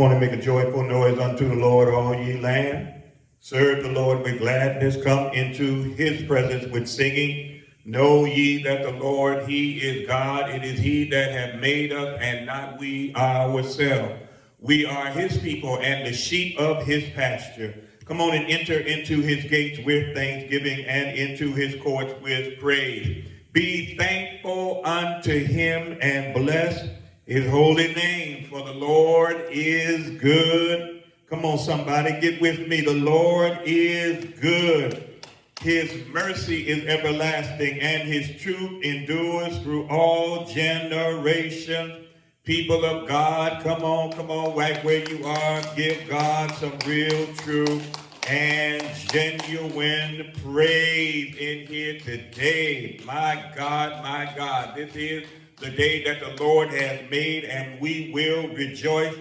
on and make a joyful noise unto the Lord, all ye land. Serve the Lord with gladness. Come into his presence with singing. Know ye that the Lord, he is God. It is he that hath made us, and not we ourselves. We are his people and the sheep of his pasture. Come on and enter into his gates with thanksgiving and into his courts with praise. Be thankful unto him and bless his holy name, for the Lord is good. Come on, somebody, get with me. The Lord is good. His mercy is everlasting, and his truth endures through all generations. People of God, come on, right where you are. Give God some real, true, and genuine praise in here today. My God, this is the day that the Lord has made, and we will rejoice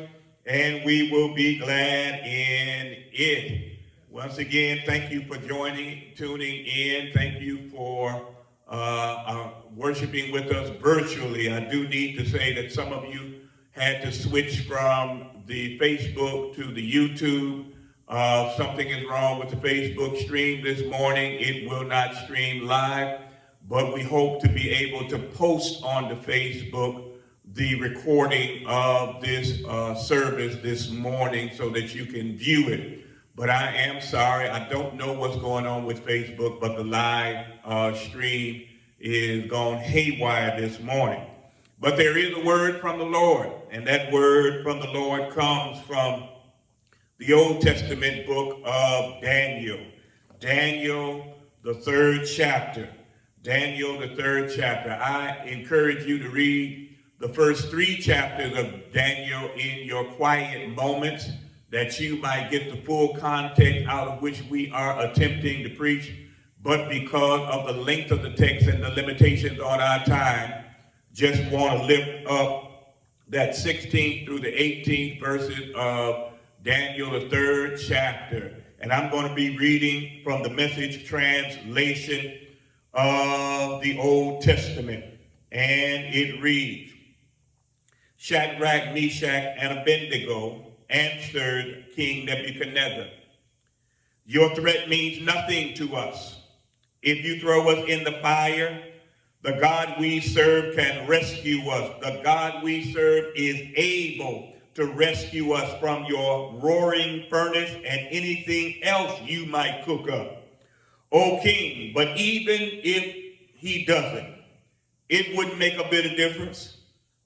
and we will be glad in it. Once again, thank you for tuning in. Thank you for worshiping with us virtually. I do need to say that some of you had to switch from the Facebook to the YouTube. Something is wrong with the Facebook stream this morning. It will not stream live, but we hope to be able to post on the Facebook the recording of this service this morning so that you can view it. But I am sorry, I don't know what's going on with Facebook, but the live stream is gone haywire this morning. But there is a word from the Lord, and that word from the Lord comes from the Old Testament book of Daniel. Daniel, the third chapter. Daniel, the third chapter. I encourage you to read the first 3 chapters of Daniel in your quiet moments, that you might get the full context out of which we are attempting to preach. But because of the length of the text and the limitations on our time, just want to lift up that 16th through the 18th verses of Daniel, the third chapter. And I'm going to be reading from the Message translation of the Old Testament. And it reads, Shadrach, Meshach, and Abednego answered King Nebuchadnezzar, your threat means nothing to us. If you throw us in the fire, the God we serve can rescue us. The God we serve is able to rescue us from your roaring furnace and anything else you might cook up. O king, but even if he doesn't, it wouldn't make a bit of difference.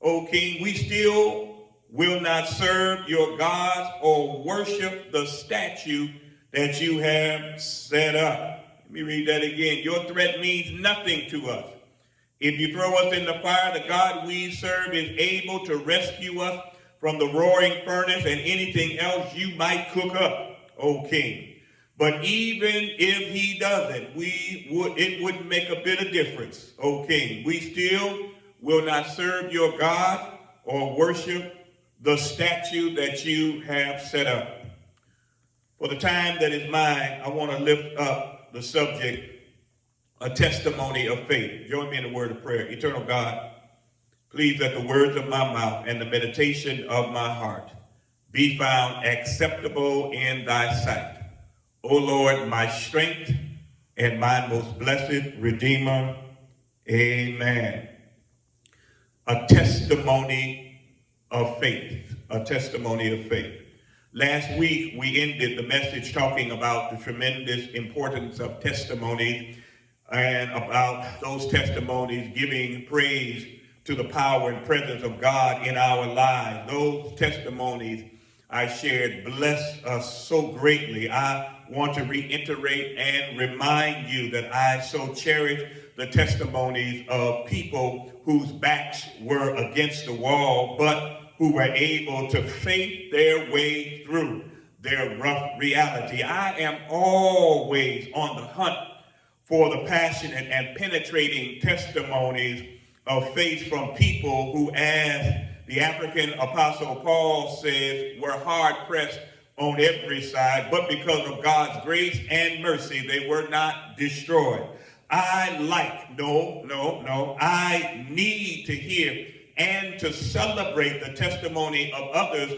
O king, we still will not serve your gods or worship the statue that you have set up. Let me read that again. Your threat means nothing to us. If you throw us in the fire, the God we serve is able to rescue us from the roaring furnace and anything else you might cook up, O king. But even if he doesn't, it wouldn't make a bit of difference, O king. We still will not serve your God or worship the statue that you have set up. For the time that is mine, I want to lift up the subject, a testimony of faith. Join me in a word of prayer. Eternal God, please let the words of my mouth and the meditation of my heart be found acceptable in thy sight. O Lord, my strength and my most blessed Redeemer. Amen. A testimony of faith. A testimony of faith. Last week, we ended the message talking about the tremendous importance of testimonies and about those testimonies giving praise to the power and presence of God in our lives. Those testimonies I shared bless us so greatly. I want to reiterate and remind you that I so cherish the testimonies of people whose backs were against the wall, but who were able to faith their way through their rough reality. I am always on the hunt for the passionate and penetrating testimonies of faith from people who, as the African apostle Paul says, were hard-pressed on every side, but because of God's grace and mercy, they were not destroyed. I need to hear and to celebrate the testimony of others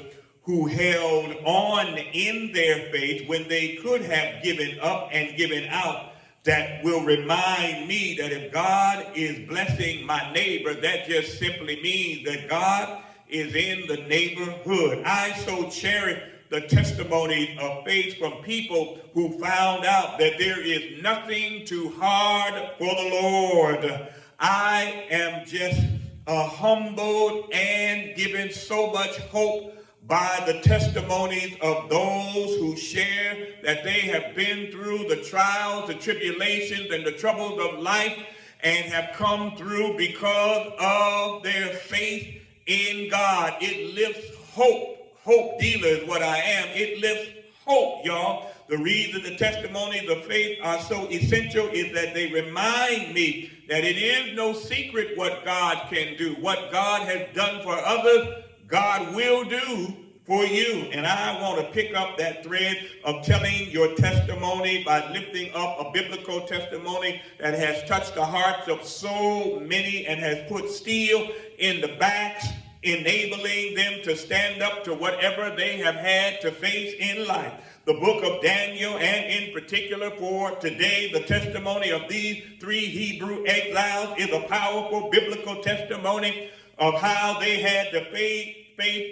who held on in their faith when they could have given up and given out, that will remind me that if God is blessing my neighbor, that just simply means that God is in the neighborhood. I so cherish the testimonies of faith from people who found out that there is nothing too hard for the Lord. I am just humbled and given so much hope by the testimonies of those who share that they have been through the trials, the tribulations, and the troubles of life and have come through because of their faith in God. It lifts hope. Hope dealer is what I am. It lifts hope, y'all. The reason the testimonies of faith are so essential is that they remind me that it is no secret what God can do. What God has done for others, God will do for you. And I want to pick up that thread of telling your testimony by lifting up a biblical testimony that has touched the hearts of so many and has put steel in the backs, enabling them to stand up to whatever they have had to face in life. The book of Daniel, and in particular for today, the testimony of these 3 Hebrew exiles is a powerful biblical testimony of how they had to face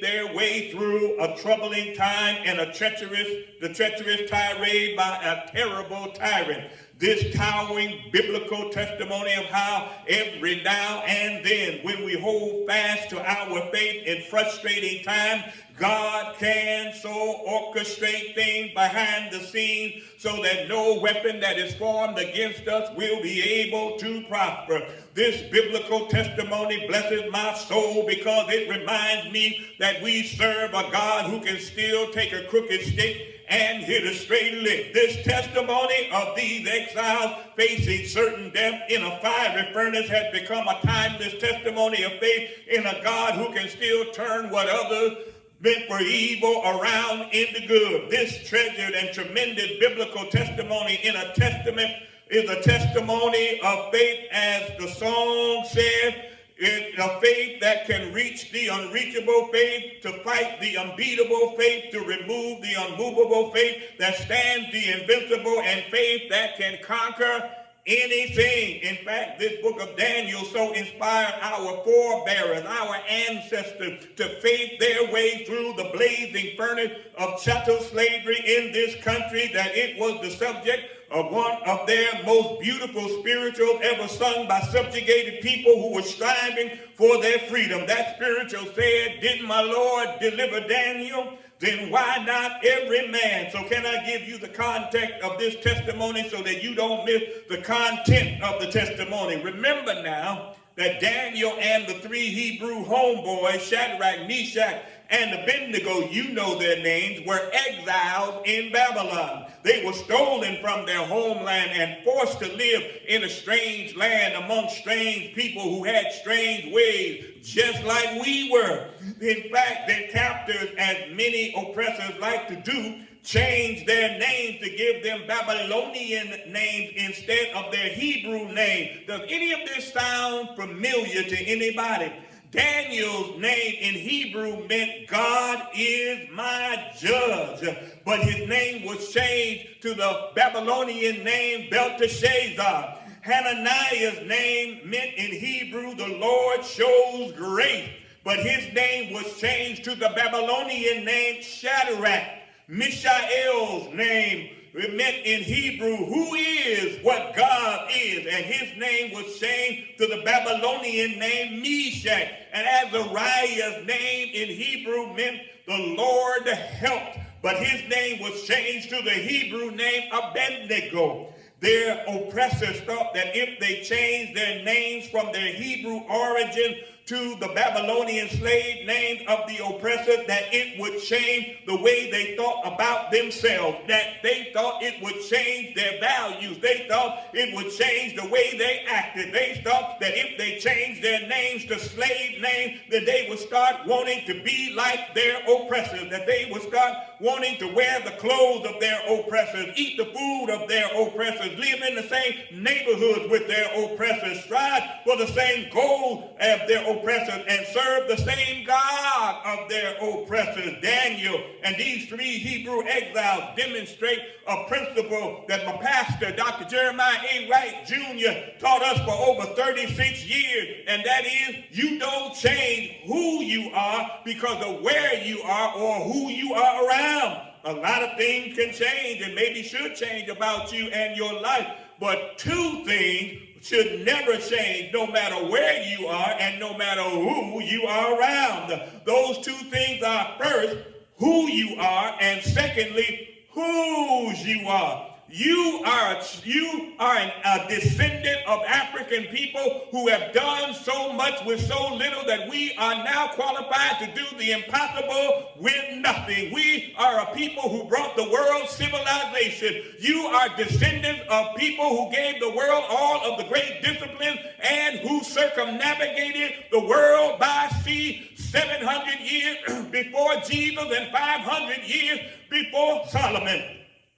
their way through a troubling time and the treacherous tirade by a terrible tyrant. This towering biblical testimony of how every now and then, when we hold fast to our faith in frustrating times, God can so orchestrate things behind the scenes so that no weapon that is formed against us will be able to prosper. This biblical testimony blesses my soul because it reminds me that we serve a God who can still take a crooked stick and hit a straight lick. This testimony of these exiles facing certain death in a fiery furnace has become a timeless testimony of faith in a God who can still turn what others meant for evil around into good. This treasured and tremendous biblical testimony in a testament is a testimony of faith, as the song said. It's a faith that can reach the unreachable, faith to fight the unbeatable, faith to remove the unmovable, faith that stands the invincible, and faith that can conquer anything. In fact, this book of Daniel so inspired our forebearers, our ancestors, to faith their way through the blazing furnace of chattel slavery in this country that it was the subject of one of their most beautiful spirituals ever sung by subjugated people who were striving for their freedom. That spiritual said, "Didn't my Lord deliver Daniel? Then why not every man?" So can I give you the context of this testimony so that you don't miss the content of the testimony? Remember now that Daniel and the 3 Hebrew homeboys, Shadrach, Meshach, and Abednego, you know their names, were exiles in Babylon. They were stolen from their homeland and forced to live in a strange land among strange people who had strange ways, just like we were. In fact, their captors, as many oppressors like to do, changed their names to give them Babylonian names instead of their Hebrew name. Does any of this sound familiar to anybody? Daniel's name in Hebrew meant God is my judge, but his name was changed to the Babylonian name Belteshazzar. Hananiah's name meant in Hebrew the Lord shows grace, but his name was changed to the Babylonian name Shadrach. Mishael's name meant in Hebrew, who is what God is, and his name was changed to the Babylonian name Meshach. And Azariah's name in Hebrew meant the Lord helped, but his name was changed to the Hebrew name Abednego. Their oppressors thought that if they changed their names from their Hebrew origin to the Babylonian slave names of the oppressor, that it would change the way they thought about themselves, that they thought it would change their values. They thought it would change the way they acted. They thought that if they changed their names to slave names, that they would start wanting to be like their oppressors, that they would start wanting to wear the clothes of their oppressors, eat the food of their oppressors, live in the same neighborhoods with their oppressors, strive for the same goals as their oppressors, oppressors and serve the same God of their oppressors. Daniel and these three Hebrew exiles demonstrate a principle that my pastor, Dr. Jeremiah A. Wright Jr., taught us for over 36 years, and that is you don't change who you are because of where you are or who you are around. A lot of things can change and maybe should change about you and your life, but two things should never change no matter where you are and no matter who you are around. Those two things are, first, who you are, and secondly, whose you are. You are a descendant of African people who have done so much with so little that we are now qualified to do the impossible with nothing. We are a people who brought the world civilization. You are descendants of people who gave the world all of the great disciplines and who circumnavigated the world by sea 700 years before Jesus and 500 years before Solomon.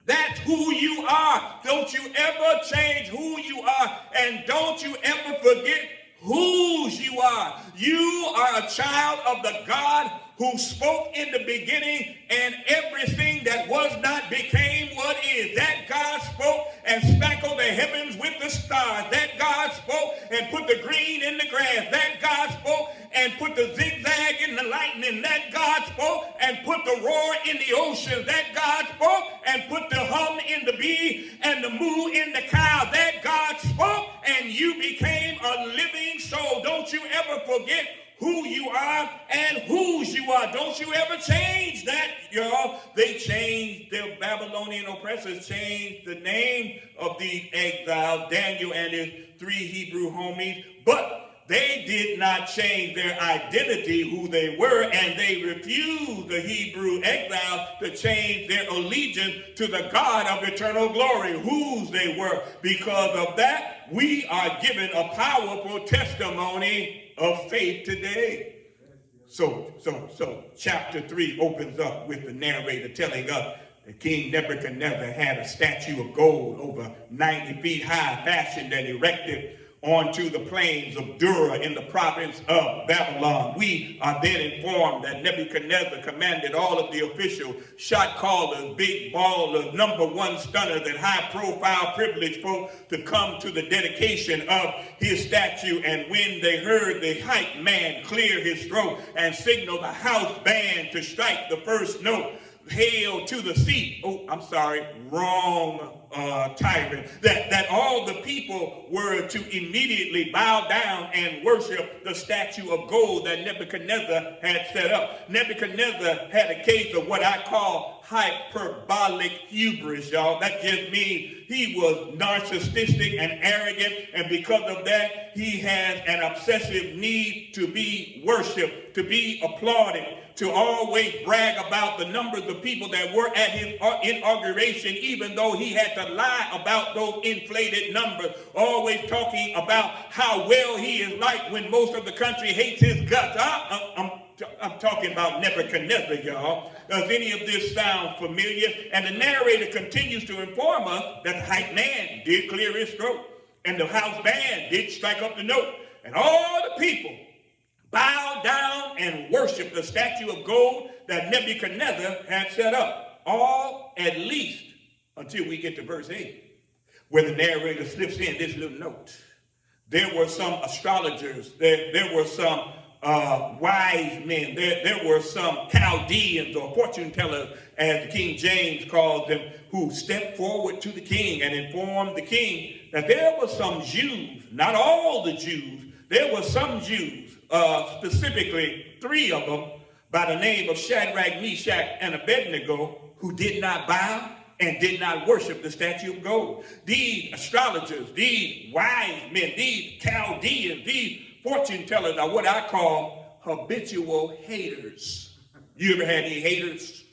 That's who you are. Don't you ever change who you are, and don't you ever forget whose you are. You are a child of the God who spoke in the beginning, and everything that was not became what is. That God spoke and sprinkled the heavens with the stars. That God spoke and put the green in the grass. That God spoke and put the zigzag in the lightning. That God spoke and put the roar in the ocean. That God spoke and put the hum in the bee and the moo in the cow. That God spoke and you became a living soul. Don't you ever forget who you are and whose you are. Don't you ever change that, y'all. They changed, the Babylonian oppressors changed the name of the exiles, Daniel and his three Hebrew homies, but they did not change their identity, who they were, and they refused, the Hebrew exiles, to change their allegiance to the God of eternal glory, whose they were. Because of that, we are given a powerful testimony of faith today. So chapter 3 opens up with the narrator telling us that King Nebuchadnezzar had a statue of gold over 90 feet high, fashioned and erected onto the plains of Dura in the province of Babylon. We are then informed that Nebuchadnezzar commanded all of the officials, shot callers, big ballers, number one stunners, and high-profile privileged folk to come to the dedication of his statue. And when they heard the hype man clear his throat and signal the house band to strike the first note, hail to the sea. Oh, I'm sorry, wrong tyrant. That all the people were to immediately bow down and worship the statue of gold that Nebuchadnezzar had set up. Nebuchadnezzar had a case of what I call hyperbolic hubris, y'all. That just means he was narcissistic and arrogant, and because of that, he has an obsessive need to be worshiped, to be applauded, to always brag about the numbers of people that were at his inauguration, even though he had to lie about those inflated numbers, always talking about how well he is liked when most of the country hates his guts. I'm talking about Nebuchadnezzar, y'all. Does any of this sound familiar? And the narrator continues to inform us that the hype man did clear his throat, and the house band did strike up the note, and all the people bowed down and worshiped the statue of gold that Nebuchadnezzar had set up. All, at least, until we get to verse 8, where the narrator slips in this little note. There were some astrologers, there were some wise men, there were some Chaldeans or fortune tellers, as King James calls them, who stepped forward to the king and informed the king that there were some Jews, not all the Jews, there were some Jews, specifically 3 of them, by the name of Shadrach, Meshach, and Abednego, who did not bow and did not worship the statue of gold. These astrologers, these wise men, these Chaldeans, these fortune tellers are what I call habitual haters. You ever had any haters?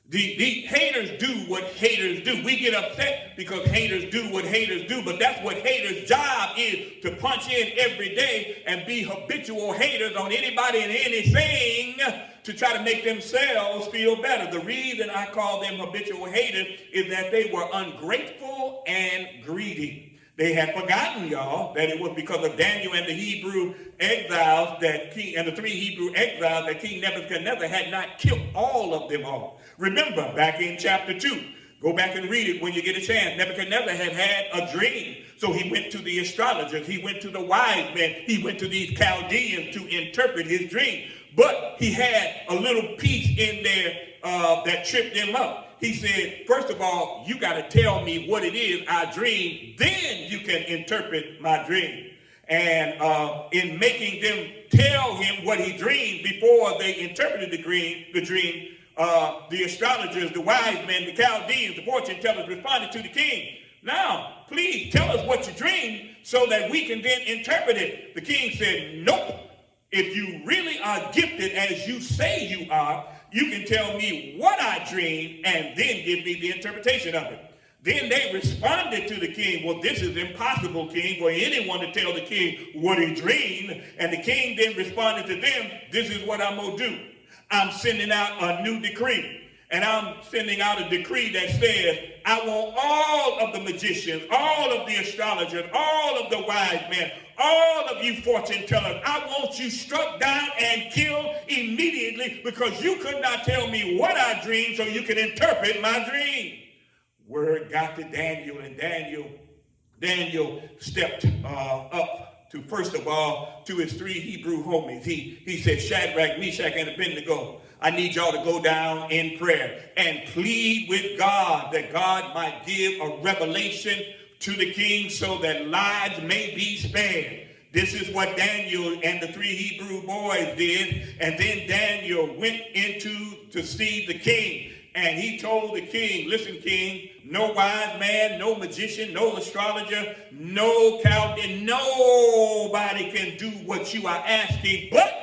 The haters do what haters do. We get upset because haters do what haters do, but that's what haters' job is, to punch in every day and be habitual haters on anybody and anything to try to make themselves feel better. The reason I call them habitual haters is that they were ungrateful and greedy. They had forgotten, y'all, that it was because of Daniel and the Hebrew exiles and the 3 Hebrew exiles that King Nebuchadnezzar had not killed all of them all. Remember, back in chapter 2, go back and read it when you get a chance. Nebuchadnezzar had a dream. So he went to the astrologers. He went to the wise men. He went to these Chaldeans to interpret his dream. But he had a little piece in there that tripped him up. He said, first of all, you got to tell me what it is I dreamed. Then you can interpret my dream. And in making them tell him what he dreamed before they interpreted the dream, the astrologers, the wise men, the Chaldeans, the fortune tellers responded to the king. Now, please tell us what you dreamed so that we can then interpret it. The king said, nope. If you really are gifted as you say you are, you can tell me what I dreamed and then give me the interpretation of it. Then they responded to the king, well, this is impossible, king, for anyone to tell the king what he dreamed. And the king then responded to them, this is what I'm going to do. I'm sending out a new decree. And I'm sending out a decree that says, I want all of the magicians, all of the astrologers, all of the wise men, all of you fortune tellers, I want you struck down and killed immediately because you could not tell me what I dreamed so you could interpret my dream. Word got to Daniel, and Daniel stepped up to, first of all, to his 3 Hebrew homies. He said, Shadrach, Meshach, and Abednego, I need y'all to go down in prayer and plead with God that God might give a revelation to the king so that lives may be spared. This is what Daniel and the 3 Hebrew boys did. And then Daniel went to see the king. And he told the king, listen, king, no wise man, no magician, no astrologer, no Chaldean, nobody can do what you are asking. But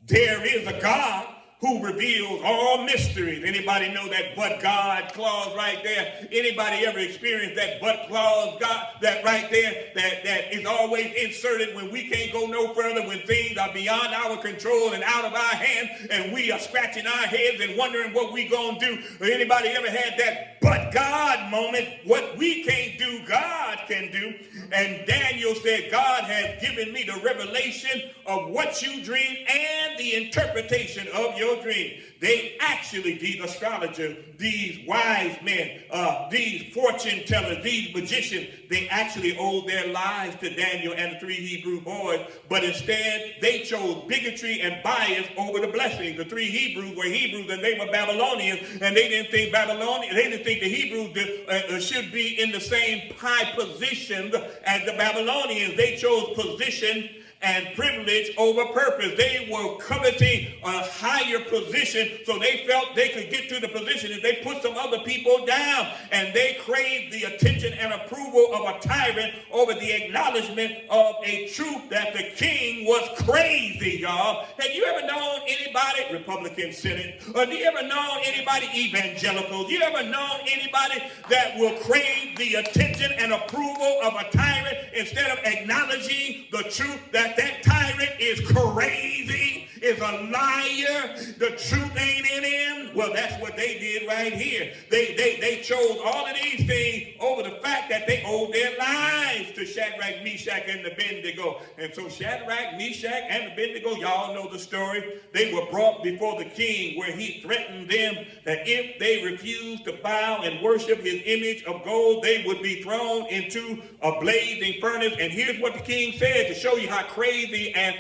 there is a God who reveals all mysteries. Anybody know that but God clause right there? Anybody ever experienced that but clause, God, that right there, that is always inserted when we can't go no further, when things are beyond our control and out of our hands, and we are scratching our heads and wondering what we gonna do? Or anybody ever had that but God moment? What we can't do, God can do. And Daniel said, God has given me the revelation of what you dreamed and the interpretation of your dream. They actually, these astrologers, these wise men, these fortune tellers, these magicians, they actually owed their lives to Daniel and the 3 Hebrew boys, but instead they chose bigotry and bias over the blessings. The 3 Hebrews were Hebrews and they were Babylonians, and they didn't think the Hebrews should be in the same high position as the Babylonians. They chose position and privilege over purpose. They were coveting a higher position, so they felt they could get to the position if they put some other people down. And they craved the attention and approval of a tyrant over the acknowledgement of a truth that the king was crazy, y'all. Have you ever known anybody, Republican Senate, or do you ever known anybody evangelical? Do you ever known anybody that will crave the attention and approval of a tyrant instead of acknowledging the truth that that tyrant is crazy, is a liar, the truth ain't in him? Well, that's what they did right here. They chose all of these things over the fact that they owed their lives to Shadrach, Meshach, and Abednego. And so Shadrach, Meshach, and Abednego, y'all know the story. They were brought before the king where he threatened them that if they refused to bow and worship his image of gold, they would be thrown into a blazing furnace. And here's what the king said to show you how crazy and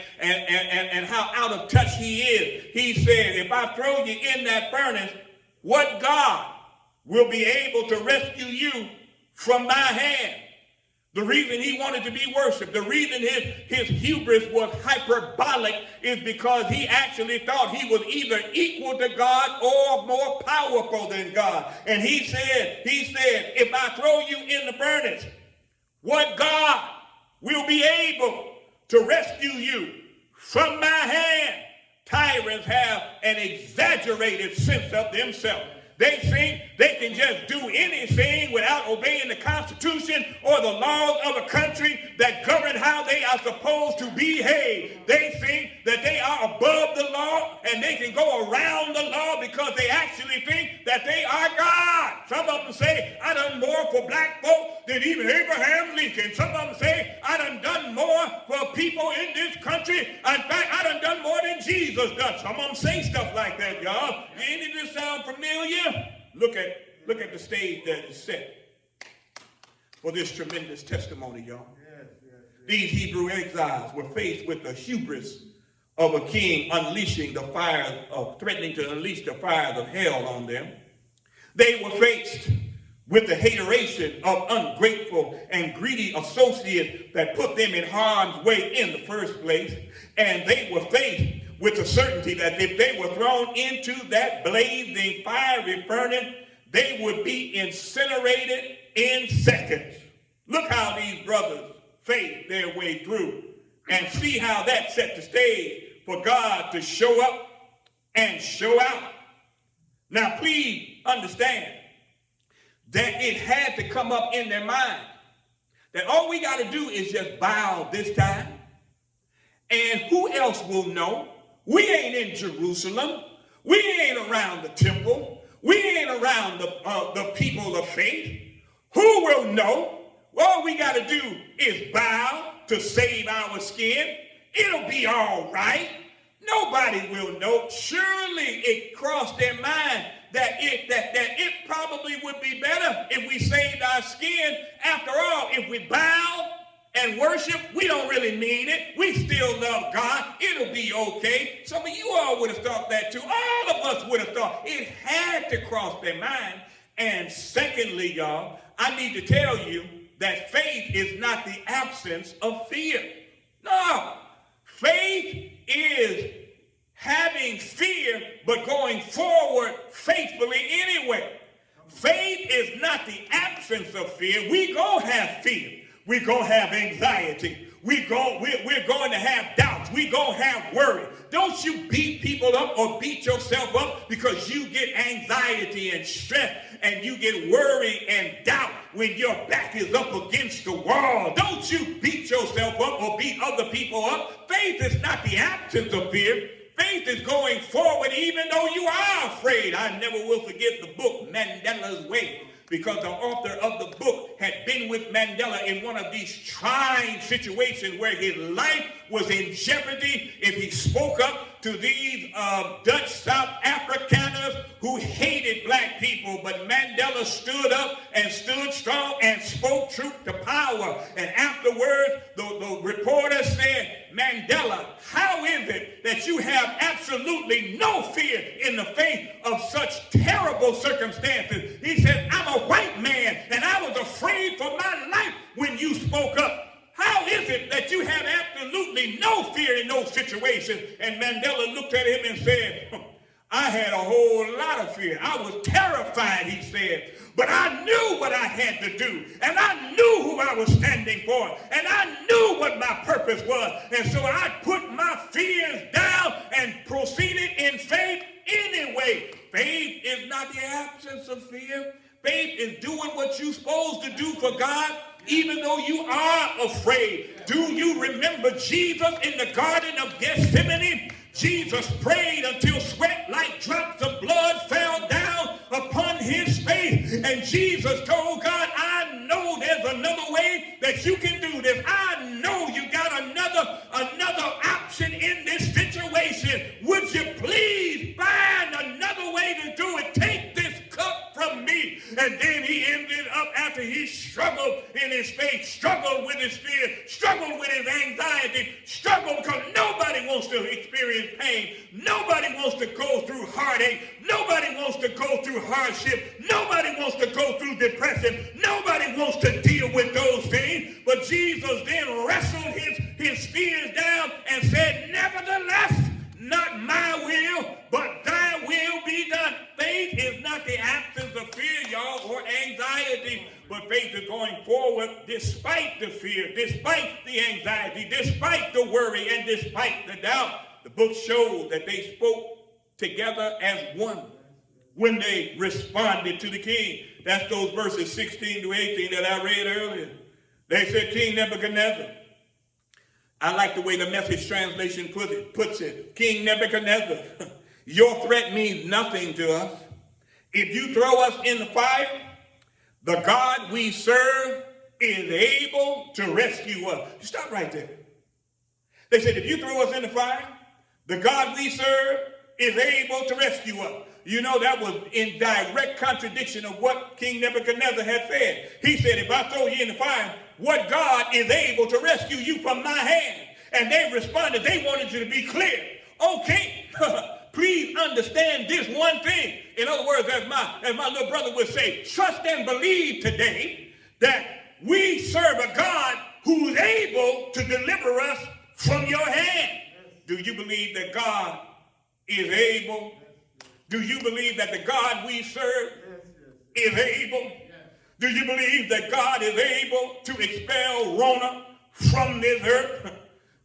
how out of touch he is. He said, if I throw you in that furnace, what God will be able to rescue you from my hand? The reason he wanted to be worshiped, the reason his hubris was hyperbolic is because he actually thought he was either equal to God or more powerful than God. And he said, if I throw you in the furnace, what God will be able to rescue you from my hand? Tyrants have an exaggerated sense of themselves. They think they can just do anything without obeying the Constitution or the laws of a country that govern how they are supposed to behave. They think that they are above the law and they can go around the law because they actually think that they are God. Some of them say, I done more for black folk than even Abraham Lincoln. Some of them say, I done more for people in this country. In fact, I done more than Jesus done. Some of them say stuff like that, y'all. Any of this sound familiar? Look at the stage that is set for this tremendous testimony, y'all. These Hebrew exiles were faced with the hubris of a king threatening to unleash the fires of hell on them. They were faced with the hateration of ungrateful and greedy associates that put them in harm's way in the first place. And they were faced with the certainty that if they were thrown into that blazing fiery furnace, they would be incinerated in seconds. Look how these brothers faced their way through, and see how that set the stage for God to show up and show out. Now, please understand that it had to come up in their mind that all we got to do is just bow this time, and who else will know? We ain't in Jerusalem. We ain't around the temple. We ain't around the people of faith. Who will know? All we got to do is bow to save our skin. It'll be all right. Nobody will know. Surely it crossed their mind that it probably would be better if we saved our skin. After all, if we bow and worship, we don't really mean it. We still love God. It'll be okay. Some of you all would have thought that too. All of us would have thought. It had to cross their mind. And secondly, y'all, I need to tell you that faith is not the absence of fear. No, faith is having fear but going forward faithfully anyway. Faith is not the absence of fear. We gonna have fear. We're gonna have anxiety. We're going to have doubts. We're going to have worry. Don't you beat people up or beat yourself up because you get anxiety and stress and you get worry and doubt when your back is up against the wall. Don't you beat yourself up or beat other people up. Faith is not the absence of fear. Faith is going forward even though you are afraid. I never will forget the book, Mandela's Way, because the author of the book had been with Mandela in one of these trying situations where his life was in jeopardy if he spoke up to these Dutch South Afrikaners who hated black people. But Mandela stood up and stood strong and spoke truth to power. And afterwards, the reporter said, Mandela, how is it that you have absolutely no fear in the face of such terrible circumstances? He said, I'm a white man and I was afraid for my life when you spoke up. How is it that you have absolutely no fear in those situations? And Mandela looked at him and said, I had a whole lot of fear. I was terrified, he said. But I knew what I had to do. And I knew who I was standing for. And I knew what my purpose was. And so I put my fears down and proceeded in faith anyway. Faith is not the absence of fear. Faith is doing what you're supposed to do for God, even though you are afraid. Do you remember Jesus in the Garden of Gethsemane? Jesus prayed until sweat like drops of blood fell down upon his face. And Jesus told God, I know there's another way that you can do this. I know you got another option in this situation. Would you please find another way to do it? Take this cup from me. And then he ended up, after he struggled in his faith, struggled with his fear, struggled with his anxiety, struggled because nobody wants to experience pain. Nobody wants to go through heartache. Nobody wants to go through hardship. Nobody wants to go through depression. Nobody wants to deal with those things. But Jesus then wrestled his fears down and said, nevertheless, not my will, but thy will be done. Faith is not the absence of fear, y'all, or anxiety, but faith is going forward despite the fear, despite the anxiety, despite the worry, and despite the doubt. The book shows that they spoke together as one when they responded to the king. That's those verses 16 to 18 that I read earlier. They said, King Nebuchadnezzar, I like the way the Message translation puts it. King Nebuchadnezzar, your threat means nothing to us. If you throw us in the fire, the God we serve is able to rescue us. Stop right there. They said, if you throw us in the fire, the God we serve is able to rescue us. You know, that was in direct contradiction of what King Nebuchadnezzar had said. He said, if I throw you in the fire, what God is able to rescue you from my hand? And they responded, they wanted you to be clear. Okay, please understand this one thing. In other words, as my little brother would say, trust and believe today that we serve a God who's able to deliver us from your hand. Do you believe that God is able? Do you believe that the God we serve is able? Do you believe that God is able to expel Rona from this earth?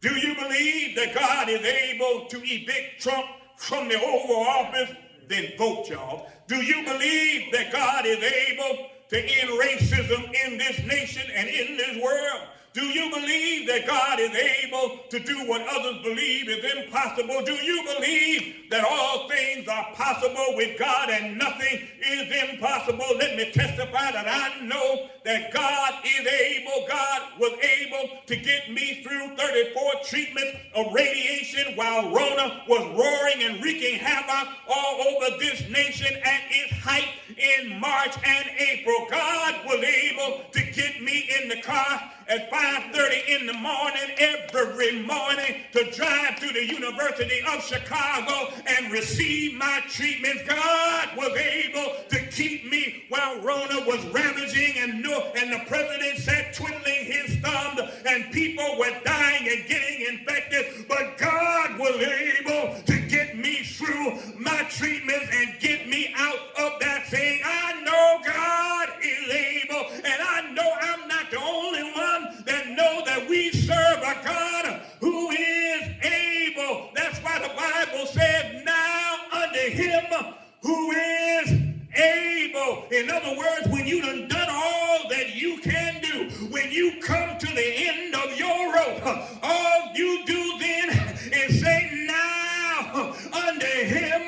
Do you believe that God is able to evict Trump from the Oval Office? Then vote, y'all. Do you believe that God is able to end racism in this nation and in this world? Do you believe that God is able to do what others believe is impossible? Do you believe that all things are possible with God and nothing is impossible? Let me testify that I know that God is able. God was able to get me through 34 treatments of radiation while Rona was roaring and wreaking havoc all over this nation at its height in March and April. God was able to get me in the car at 5:30 in the morning every morning to drive to the University of Chicago and receive my treatment. God was able to keep me while Rona was ravaging and the president sat twiddling his thumbs and people were dying and getting infected. But God was able to get me through my treatments and get me out of that thing. I know God is able, and I know I'm not the only one that know that we serve a God who is able. That's why the Bible says, now unto him who is able. In other words, when you done all that you can do, when you come to the end of your rope, all you do then is say, now unto him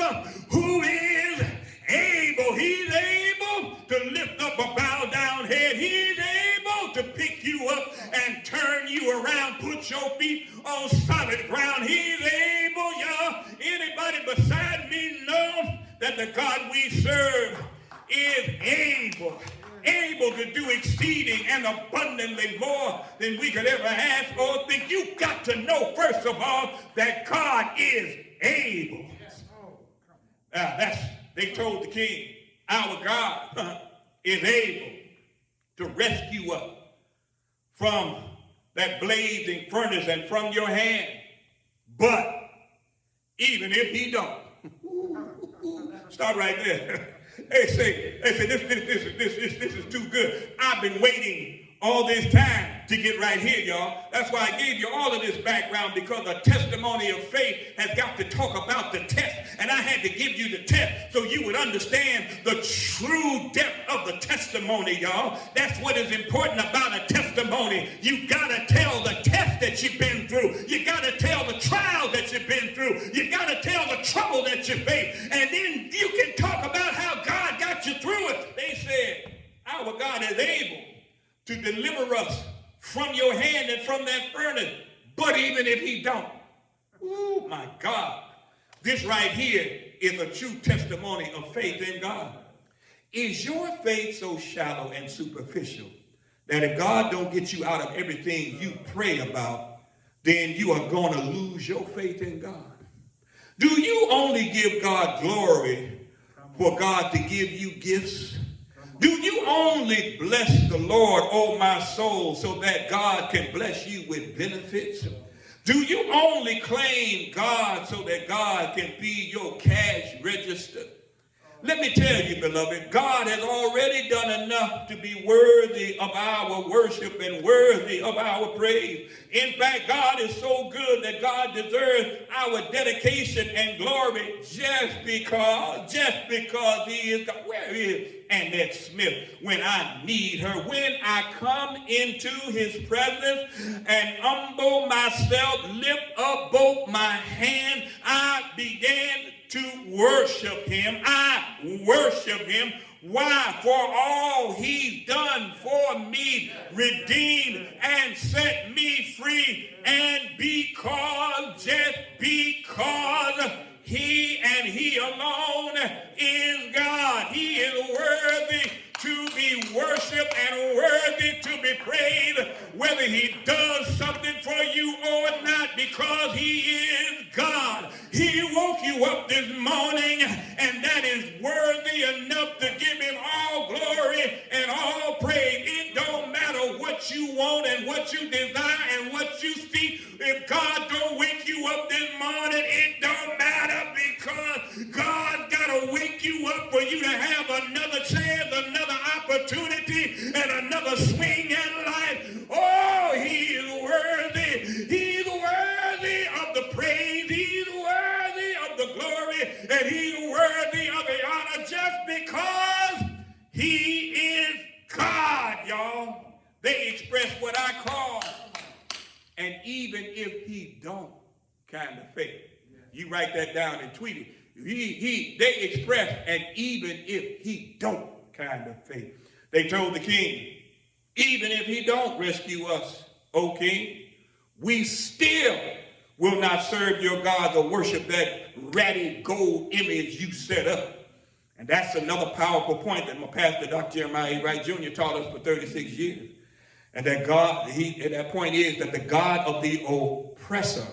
who is able. He's able to lift up a bowed down head. He's able to pick you up and turn you around, put your feet on solid ground. He's able, y'all. Anybody beside me know that the God we serve is able to do exceeding and abundantly more than we could ever ask or think. You got to know, first of all, that God is able. They told the king, our God is able to rescue us from that blazing furnace and from your hand. But even if he don't, stop right there. They say this is too good. I've been waiting all this time to get right here, y'all. That's why I gave you all of this background, because a testimony of faith has got to talk about the test. And I had to give you the test so you would understand the true depth of the testimony, y'all. That's what is important about a testimony. You got to tell the test that you've been through. You got to tell the trials that you've been through. You got to tell the trouble that you face. And then you can talk about how God got you through it. They said, our God is able to deliver us from your hand and from that furnace. But even if he don't, oh my God, this right here is a true testimony of faith in God. Is your faith so shallow and superficial that if God don't get you out of everything you pray about, then you are going to lose your faith in God? Do you only give God glory for God to give you gifts? Do you only bless the Lord, oh my soul, so that God can bless you with benefits? Do you only claim God so that God can be your cash register? Let me tell you, beloved, God has already done enough to be worthy of our worship and worthy of our praise. In fact, God is so good that God deserves our dedication and glory just because he is God. Where is Annette Smith when I need her? When I come into his presence and humble myself, lift up both my hands, I began to worship him. I worship him. Why? For all he's done for me, redeemed and set me free. And just because he and he alone is God. He is worthy to be worshiped and worthy to be praised, whether he does something for you or not, because he is God. He woke you up this morning, and that is worthy enough to give him all glory and all praise. It don't matter what you want and what you desire and what you seek. If God don't wake you up this morning, it don't matter, because God got to wake you up for you to have another chance, another opportunity, and another swing at life. Oh, he is worthy. He's worthy of the praise. He's worthy of the glory. And he's worthy of the honor just because he is God, y'all. They express what I call and even if he don't kind of faith. You write that down and tweet it. They express and even if he don't kind of faith. They told the king, even if he don't rescue us, O king, we still will not serve your gods or worship that ratty gold image you set up. And that's another powerful point that my pastor, Dr. Jeremiah Wright Jr., taught us for 36 years. And that that point is that the God of the oppressor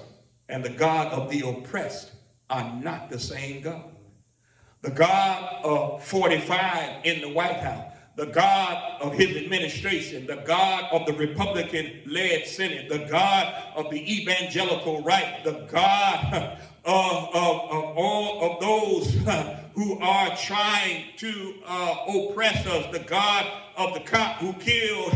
and the God of the oppressed are not the same God. The God of 45 in the White House, the God of his administration, the God of the Republican-led Senate, the God of the evangelical right, the God of all of those who are trying to oppress us, the God of the cop who killed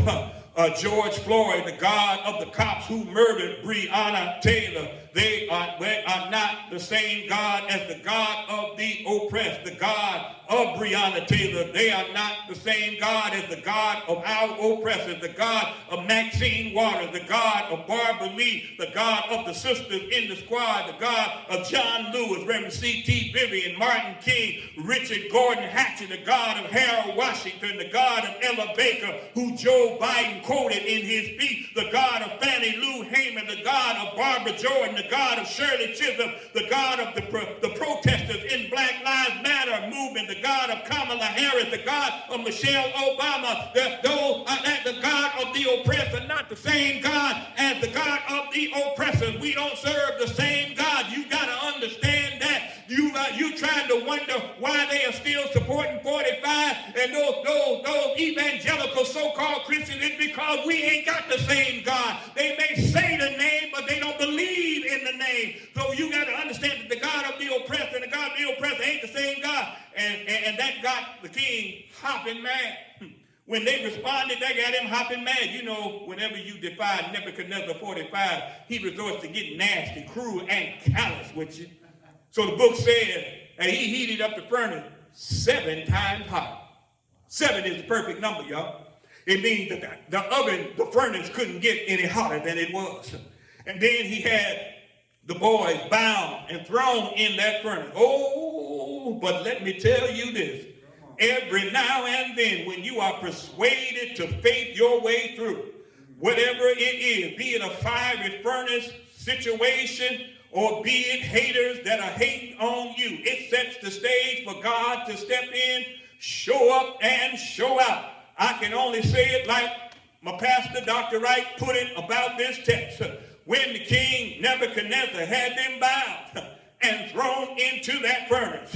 George Floyd, the God of the cops who murdered Breonna Taylor. They are not the same God as the God of the oppressed, the God of Breonna Taylor. They are not the same God as the God of our oppressors, the God of Maxine Waters, the God of Barbara Lee, the God of the sisters in the squad, the God of John Lewis, Reverend C.T. Vivian, Martin King, Richard Gordon Hatchett, the God of Harold Washington, the God of Ella Baker, who Joe Biden quoted in his speech, the God of Fannie Lou Hamer, the God of Barbara Jordan, the God of Shirley Chisholm, the God of the protesters in Black Lives Matter movement, the God of Kamala Harris, the God of Michelle Obama, the God of the oppressed are not the same God as the God of the oppressors. We don't serve the same God. You got to understand that. You trying to wonder why they are still supporting 45 and those evangelical so-called Christians. It's because we ain't got the same God. They may say the name, but they don't believe in the name. So you got to understand that the God of the oppressed and the God of the oppressor ain't the same God. And that got the king hopping mad. When they responded, they got him hopping mad. You know, whenever you defy Nebuchadnezzar 45, he resorts to getting nasty, cruel, and callous with you. So the book said, and he heated up the furnace 7 times hot. 7 is the perfect number, y'all. It means that the oven, the furnace couldn't get any hotter than it was. And then he had the boys bound and thrown in that furnace. Oh, but let me tell you this. Every now and then, when you are persuaded to faith your way through, whatever it is, be it a fiery furnace situation, or be it haters that are hating on you, it sets the stage for God to step in, show up, and show out. I can only say it like my pastor, Dr. Wright, put it about this text. When the king Nebuchadnezzar had them bound and thrown into that furnace,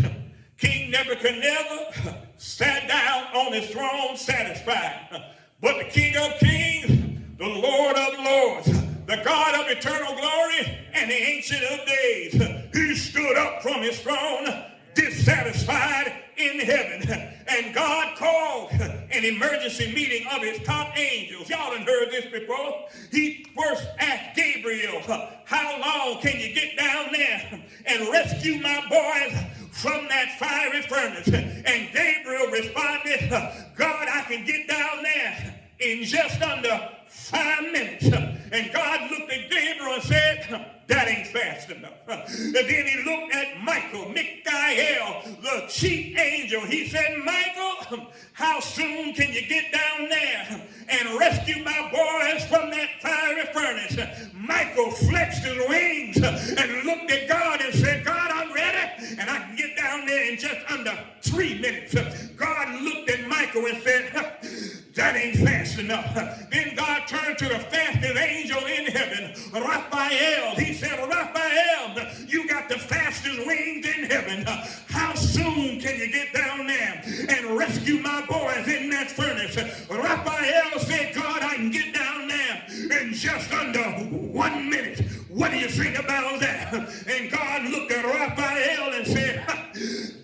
King Nebuchadnezzar sat down on his throne satisfied. But the King of Kings, the Lord of Lords, the God of eternal glory and the Ancient of Days, he stood up from his throne dissatisfied in heaven, and God called an emergency meeting of his top angels. Y'all done heard this before. He first asked Gabriel, how long can you get down there and rescue my boys from that fiery furnace? And Gabriel responded, God, I can get down there in just under 5 minutes. And God looked at Gabriel and said, that ain't fast enough. And then he looked at Michael, the chief angel. He said, Michael, how soon can you get down there and rescue my boys from that fiery furnace? Michael flexed his wings and looked at God and said, God, I'm ready, and I can get down there in just under 3 minutes. God looked at Michael and said, that ain't fast enough. Then God turned to the fastest angel in heaven, Raphael. He said, Raphael, you got the fastest wings in heaven. How soon can you get down there and rescue my boys in that furnace? Raphael said, God, I can get down there in just under 1 minute. What do you think about that? And God looked at Raphael and said,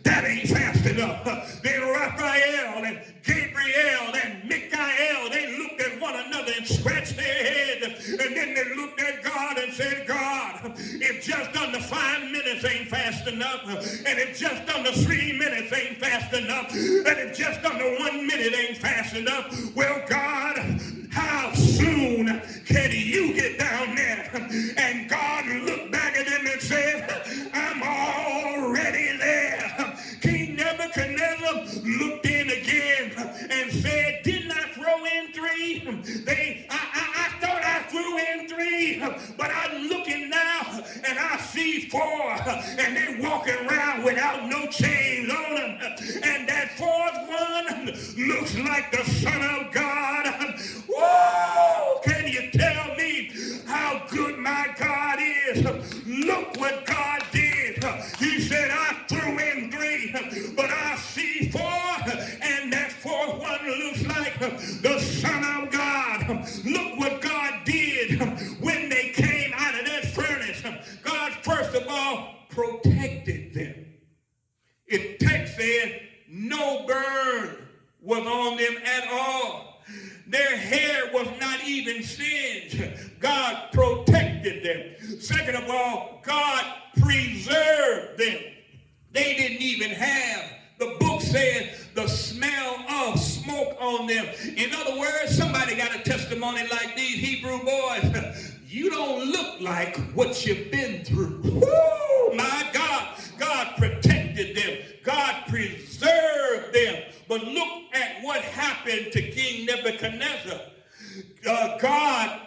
that ain't fast enough. Then Raphael and Gabriel and Michael, they looked at one another and scratched their head. And then they looked at God and said, God, if just under 5 minutes ain't fast enough, and if just under 3 minutes ain't fast enough, and if just under 1 minute ain't fast enough, well, God, how soon can you get down there? And God looked back at him and said, I'm already there. King Nebuchadnezzar looked in again and said, didn't I throw in 3? I thought I threw in 3, but I'm looking now and I see 4, and they walking around without no chains on them. And that 4th one looks like the Son of God. Whoa! Can you tell me how good my God is? Look what God did. He said, I threw in 3, but I see 4, and that 4th one looks like the Son of God. Look what God did when they came out of that furnace. God, first of all, protected them. It text said no burn was on them at all. Their hair was not even singed. God protected them. Second of all, God preserved them. They didn't even have, the book says, the smell of smoke on them. In other words, somebody got a testimony like these Hebrew boys. You don't look like what you've been through. Woo, my God. God protected them. God preserved them. But look at what happened to King Nebuchadnezzar. God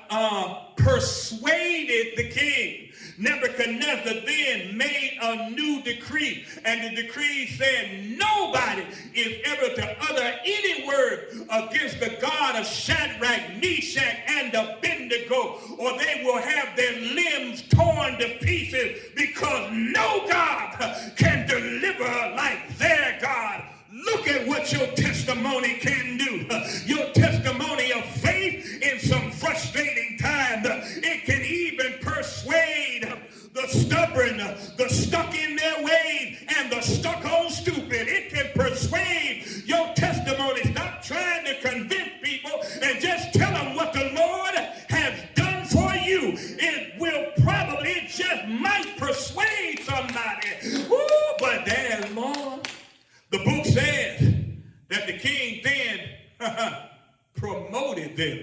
persuaded the king. Nebuchadnezzar then made a new decree, and the decree said nobody is ever to utter any word against the God of Shadrach, Meshach, and Abednego, or they will have their limbs torn to pieces, because no God can deliver like their God. Look at what your testimony can do. Your testimony of faith in some frustrating time. It can even persuade the stubborn, the stuck in their ways, and the stuck on stupid. It can persuade your testimony. Stop trying to convince people and just tell them what the Lord has done for you. It will probably, it just might persuade somebody. Ooh, but there's more. The book says that the king then promoted them.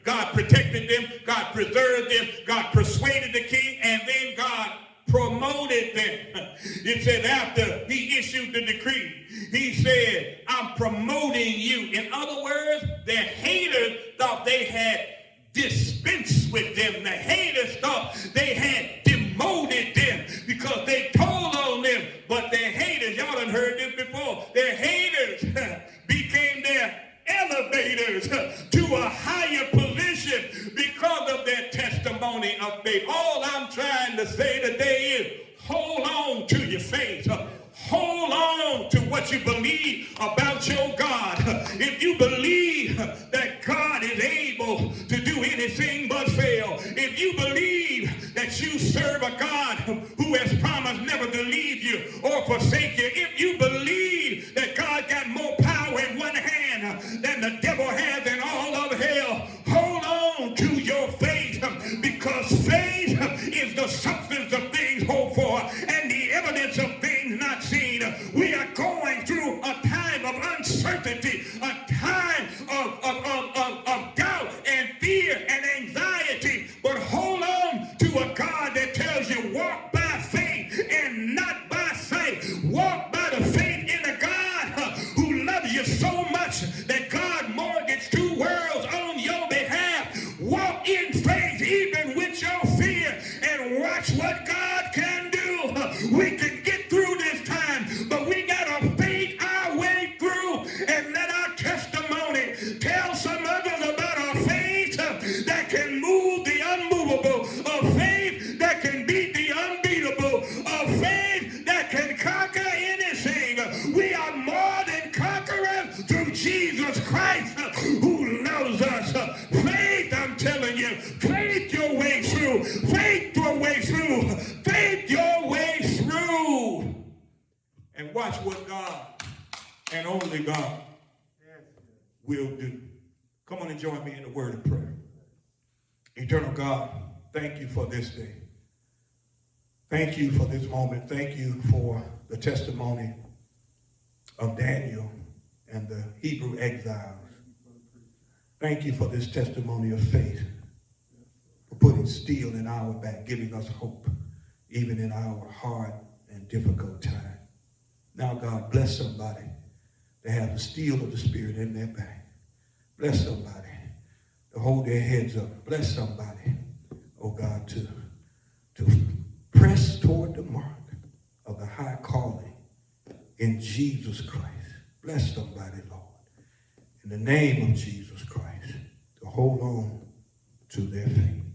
God protected them. God preserved them. God persuaded the king. And then God promoted them. It said after he issued the decree, he said, I'm promoting you. In other words, their haters thought they had dispensed with them. The haters thought they had demoted them because they told on them. But their haters, y'all done heard this before, their haters became their elevators to a higher position because of their testimony of faith. All I'm trying to say today is hold on to your faith. Hold on to what you believe about your God. If you believe that God is able to do anything but fail, if you believe that you serve a God who has promised never to leave you or forsake you, if you believe the devil has in all of hell. Hold on to your faith, because faith is the substance of things hoped for and the evidence of things not seen. We are going through a time of uncertainty, a time of doubt and fear and anxiety. But hold on to a God that tells you walk by faith and not by sight. Walk by the faith in a God who loves you so much that God mortgaged 2 worlds on your behalf. Walk in faith even with your fear and watch what God can do. We can get through this time, but we got to faith our way through and let our testimony tell some others about our faith that can move the unmovable, a faith that can beat the unbeatable, a faith that can conquer anything. We are more than conquerors through Jesus Christ who loves us. Faith, I'm telling you, faith your way through, faith your way through, faith your way through. And watch what God and only God will do. Come on and join me in the word of prayer. Eternal God, thank you for this day. Thank you for this moment. Thank you for the testimony of Daniel and the Hebrew exiles. Thank you for this testimony of faith, for putting steel in our back, giving us hope, even in our hard and difficult time. Now, God, bless somebody to have the steel of the Spirit in their back. Bless somebody to hold their heads up. Bless somebody, oh God, to press toward the mark of the high calling in Jesus Christ. Bless somebody, Lord, in the name of Jesus Christ, to hold on to their faith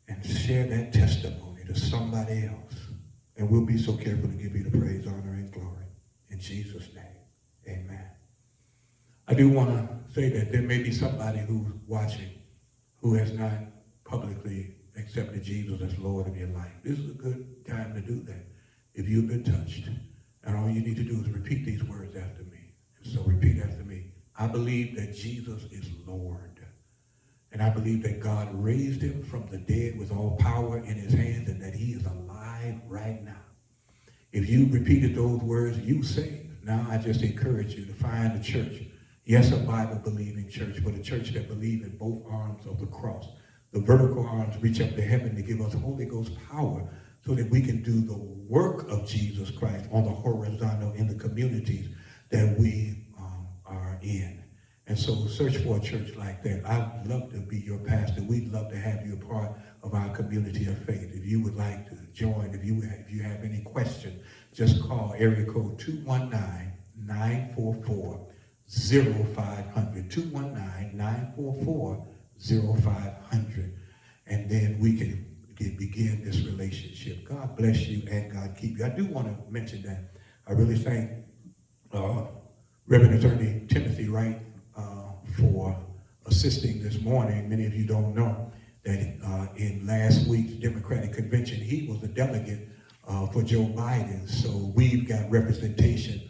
and share that testimony to somebody else. And we'll be so careful to give you the praise, honor, and glory. In Jesus' name, amen. I do want to say that there may be somebody who's watching who has not publicly accepted Jesus as Lord of your life. This is a good time to do that if you've been touched. And all you need to do is repeat these words after me. And so repeat after me. I believe that Jesus is Lord. And I believe that God raised him from the dead with all power in his hands and that he is alive right now. If you repeated those words, you saved. Now I just encourage you to find a church. Yes, a Bible-believing church, but a church that believes in both arms of the cross. The vertical arms reach up to heaven to give us Holy Ghost power so that we can do the work of Jesus Christ on the horizontal in the communities that we are in. And so search for a church like that. I'd love to be your pastor. We'd love to have you a part of our community of faith. If you would like to join, if you have any question, just call area code 219-944-0500. 219-944-0500. And then we can begin this relationship. God bless you and God keep you. I do want to mention that I really thank Reverend Attorney Timothy Wright for assisting this morning. Many of you don't know that in last week's Democratic Convention, he was a delegate for Joe Biden. So we've got representation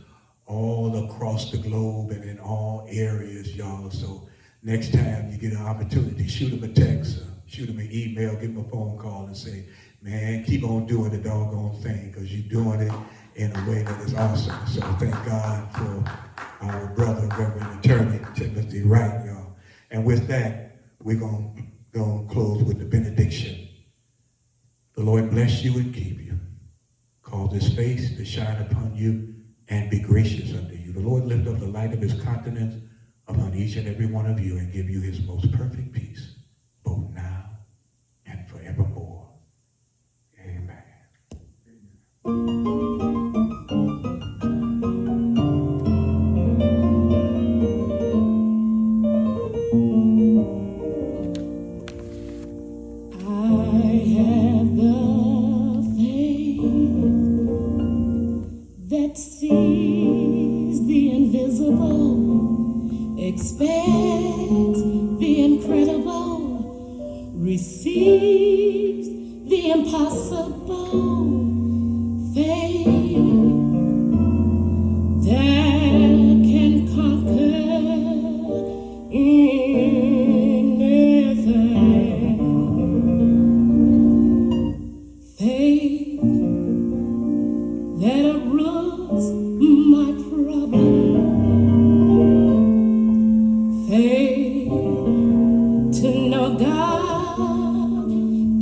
all across the globe and in all areas, y'all. So next time you get an opportunity, shoot him a text, shoot him an email, give him a phone call and say, man, keep on doing the doggone thing because you're doing it in a way that is awesome. So thank God for our brother, Reverend Attorney Timothy Wright, y'all. And with that, we're going to close with the benediction. The Lord bless you and keep you. Cause his face to shine upon you and be gracious unto you. The Lord lift up the light of his countenance upon each and every one of you and give you his most perfect peace, both now and forevermore. Amen. That sees the invisible, expects the incredible, receives the impossible, faith that can conquer Faith to know God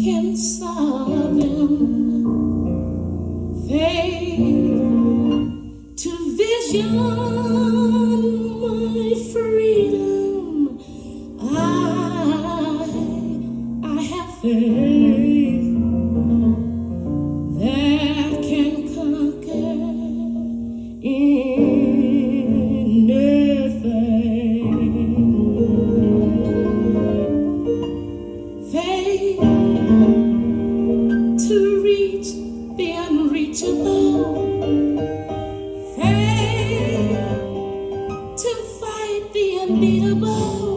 can solve them. Faith to vision my freedom. I have faith that can conquer anything. Faith to reach the unreachable. Faith to fight the unbeatable.